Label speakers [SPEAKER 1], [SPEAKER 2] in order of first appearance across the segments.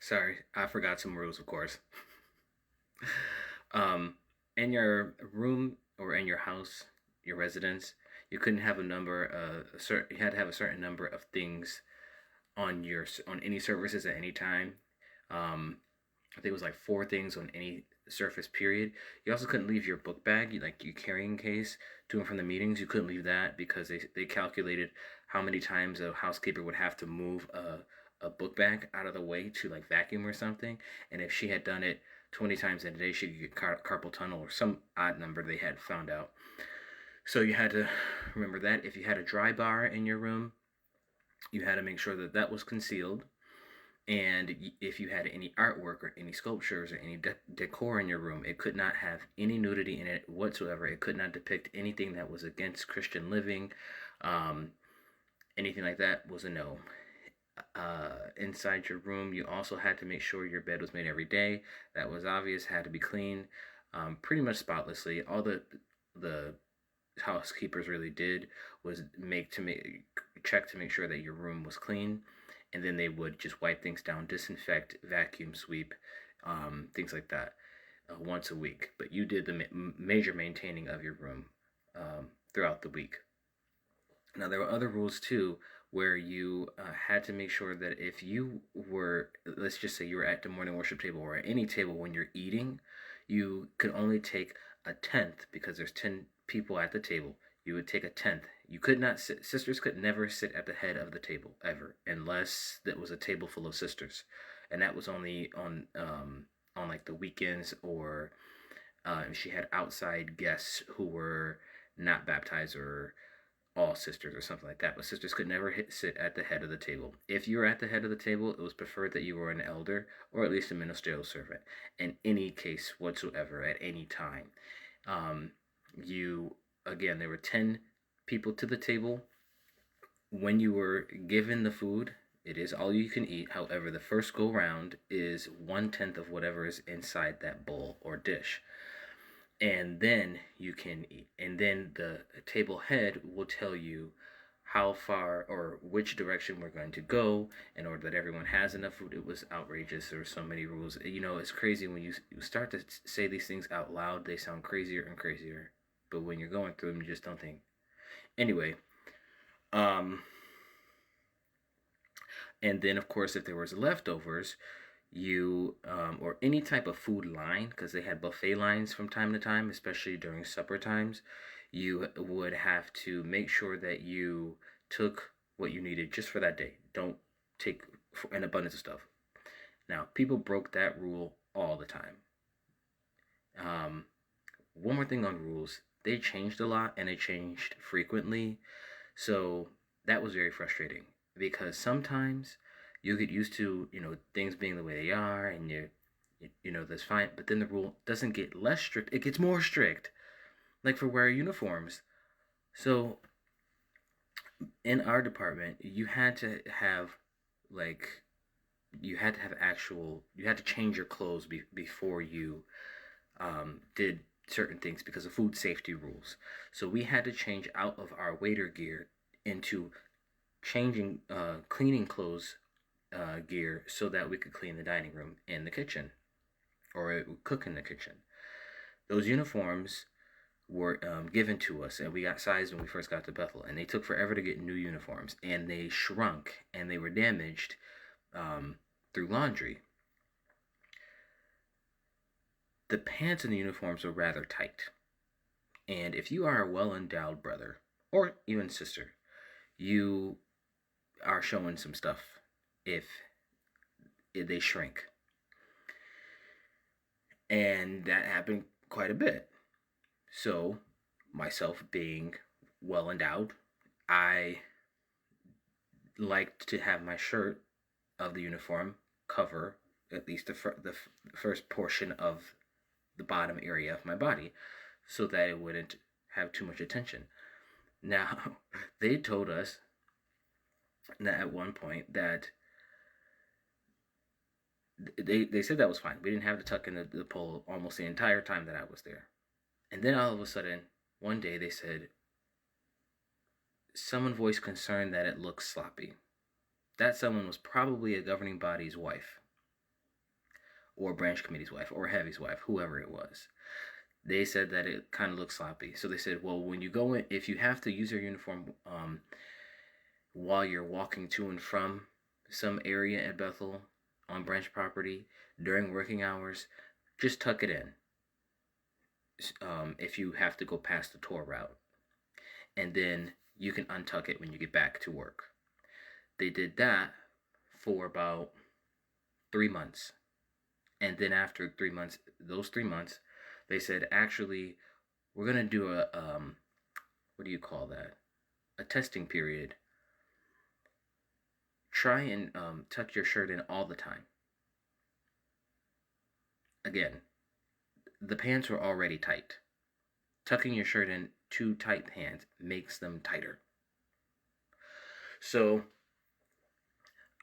[SPEAKER 1] Sorry, I forgot some rules, of course. Um, in your room or in your house, your residence, you couldn't have a number. You had to have a certain number of things on any surfaces at any time. Um, I think it was like four things on any surface. Period. You also couldn't leave your book bag, like your carrying case, to and from the meetings. You couldn't leave that because they calculated how many times a housekeeper would have to move a book bag out of the way to like vacuum or something. And if she had done it 20 times in a day, she could get carpal tunnel or some odd number they had found out. So you had to remember that. If you had a dry bar in your room, you had to make sure that that was concealed. And if you had any artwork or any sculptures or any decor in your room, it could not have any nudity in it whatsoever. It could not depict anything that was against Christian living. Um, Anything like that was a no. Inside your room, you also had to make sure your bed was made every day. That was obvious, had to be clean, pretty much spotlessly. All the housekeepers really did was check to make sure that your room was clean, and then they would just wipe things down, disinfect, vacuum sweep, things like that, once a week. But you did the major maintaining of your room throughout the week. Now, there were other rules too, where you had to make sure that if you were, let's just say you were at the morning worship table or at any table when you're eating, you could only take a tenth because there's 10 people at the table. You would take a tenth. You could not sit, sisters could never sit at the head of the table ever, unless that was a table full of sisters. And that was only on like the weekends or if she had outside guests who were not baptized or all sisters or something like that. But sisters could never sit at the head of the table. If you were at the head of the table, it was preferred that you were an elder or at least a ministerial servant in any case whatsoever at any time. You, again, there were 10 people to the table. When you were given the food, it is all you can eat. However, the first go round is 1/10 of whatever is inside that bowl or dish, and then you can eat. And then the table head will tell you how far or which direction we're going to go in order that everyone has enough food. It was outrageous. There were so many rules. You know, it's crazy when you start to say these things out loud, they sound crazier and crazier. But when you're going through them, you just don't think. Anyway, um, and then of course, if there was leftovers, you or any type of food line, because they had buffet lines from time to time, especially during supper times, you would have to make sure that you took what you needed just for that day. Don't take an abundance of stuff. Now, people broke that rule all the time. um, One more thing on rules, they changed a lot and they changed frequently, so that was very frustrating because sometimes you get used to, things being the way they are, and that's fine. But then the rule doesn't get less strict; it gets more strict. Like for wearing uniforms. So in our department, like you had to change your clothes before you did certain things because of food safety rules. So we had to change out of our waiter gear into changing cleaning clothes gear so that we could clean the dining room and the kitchen or cook in the kitchen. Those uniforms were given to us, and we got sized when we first got to Bethel, and they took forever to get new uniforms, and they shrunk and they were damaged through laundry. The pants in the uniforms were rather tight, and if you are a well-endowed brother or even sister, you are showing some stuff if they shrink. And that happened quite a bit. So, myself being well endowed, I liked to have my shirt of the uniform cover at least the first portion of the bottom area of my body so that it wouldn't have too much attention. Now, they told us that at one point that they said that was fine. We didn't have to tuck in the pole almost the entire time that I was there. And then all of a sudden, one day they said, someone voiced concern that it looks sloppy. That someone was probably a governing body's wife. or branch committee's wife, or Heavy's wife, whoever it was. They said that it kind of looked sloppy. So they said, well, when you go in, if you have to use your uniform while you're walking to and from some area at Bethel on branch property during working hours, just tuck it in. If you have to go past the tour route, and then you can untuck it when you get back to work. They did that for about 3 months. And then after 3 months, those 3 months, they said, actually, we're going to do a, what do you call that? A testing period. Try and tuck your shirt in all the time. Again, the pants were already tight. Tucking your shirt in too tight pants makes them tighter. So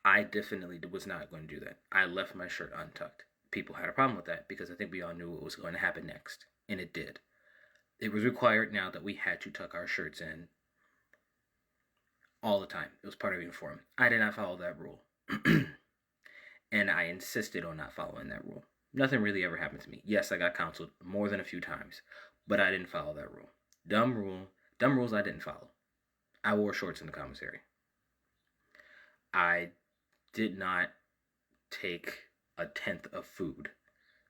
[SPEAKER 1] I definitely was not going to do that. I left my shirt untucked. People had a problem with that because I think we all knew what was going to happen next. And it did. It was required now that we had to tuck our shirts in all the time. It was part of the uniform. I did not follow that rule. And I insisted on not following that rule. Nothing really ever happened to me. Yes, I got counseled more than a few times, but I didn't follow that rule. Dumb rules I didn't follow. I wore shorts in the commissary. I did not take a tenth of food.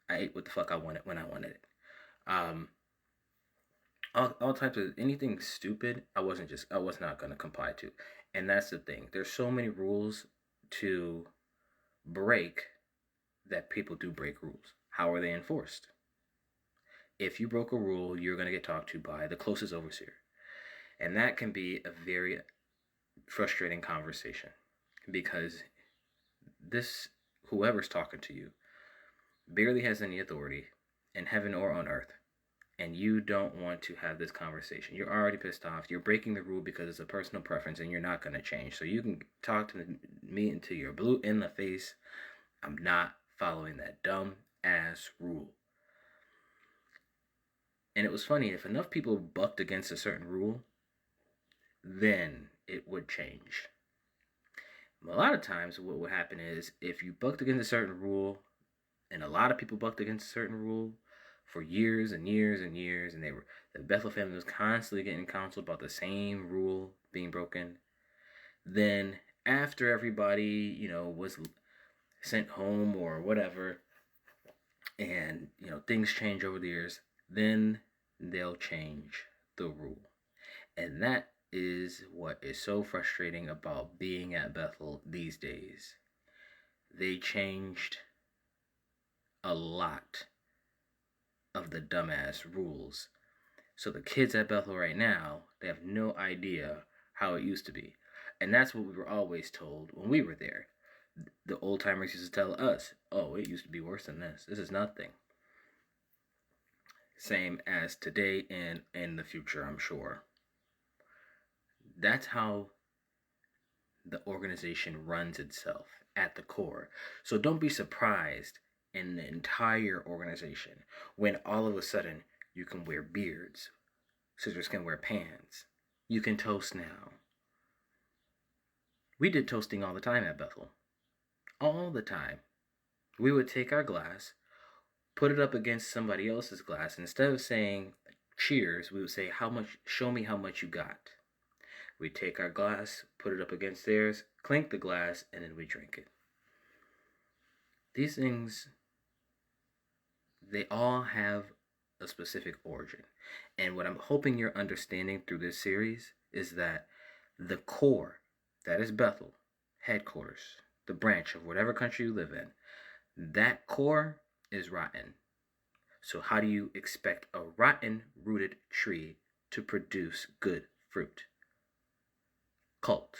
[SPEAKER 1] I ate what the fuck I wanted when I wanted it. All types of anything stupid, I was not going to comply to. And that's the thing. There's so many rules to break that people do break rules. How are they enforced? If you broke a rule, you're going to get talked to by the closest overseer. And that can be a very frustrating conversation because whoever's talking to you barely has any authority in heaven or on earth. And you don't want to have this conversation. You're already pissed off. You're breaking the rule because it's a personal preference and you're not going to change. So you can talk to me until you're blue in the face. I'm not following that dumb ass rule. And it was funny, if enough people bucked against a certain rule, then it would change. A lot of times what would happen is if you bucked against a certain rule, and a lot of people bucked against a certain rule for years and years and years, and the Bethel family was constantly getting counseled about the same rule being broken, then after everybody, was sent home or whatever, and things change over the years, then they'll change the rule. And that is what is so frustrating about being at Bethel these days. They changed a lot of the dumbass rules. So the kids at Bethel right now, they have no idea how it used to be. And that's what we were always told when we were there. The old timers used to tell us, oh, it used to be worse than this. This is nothing. Same as today and in the future, I'm sure. That's how the organization runs itself at the core. So don't be surprised in the entire organization when all of a sudden you can wear beards, sisters can wear pants, you can toast now. We did toasting all the time at Bethel. All the time. We would take our glass, put it up against somebody else's glass, and instead of saying cheers, we would say, show me how much you got. We'd take our glass, put it up against theirs, clink the glass, and then we drink it. These things, they all have a specific origin. And what I'm hoping you're understanding through this series is that the core, that is Bethel, headquarters, the branch of whatever country you live in, that core is rotten. So how do you expect a rotten rooted tree to produce good fruit? Cult.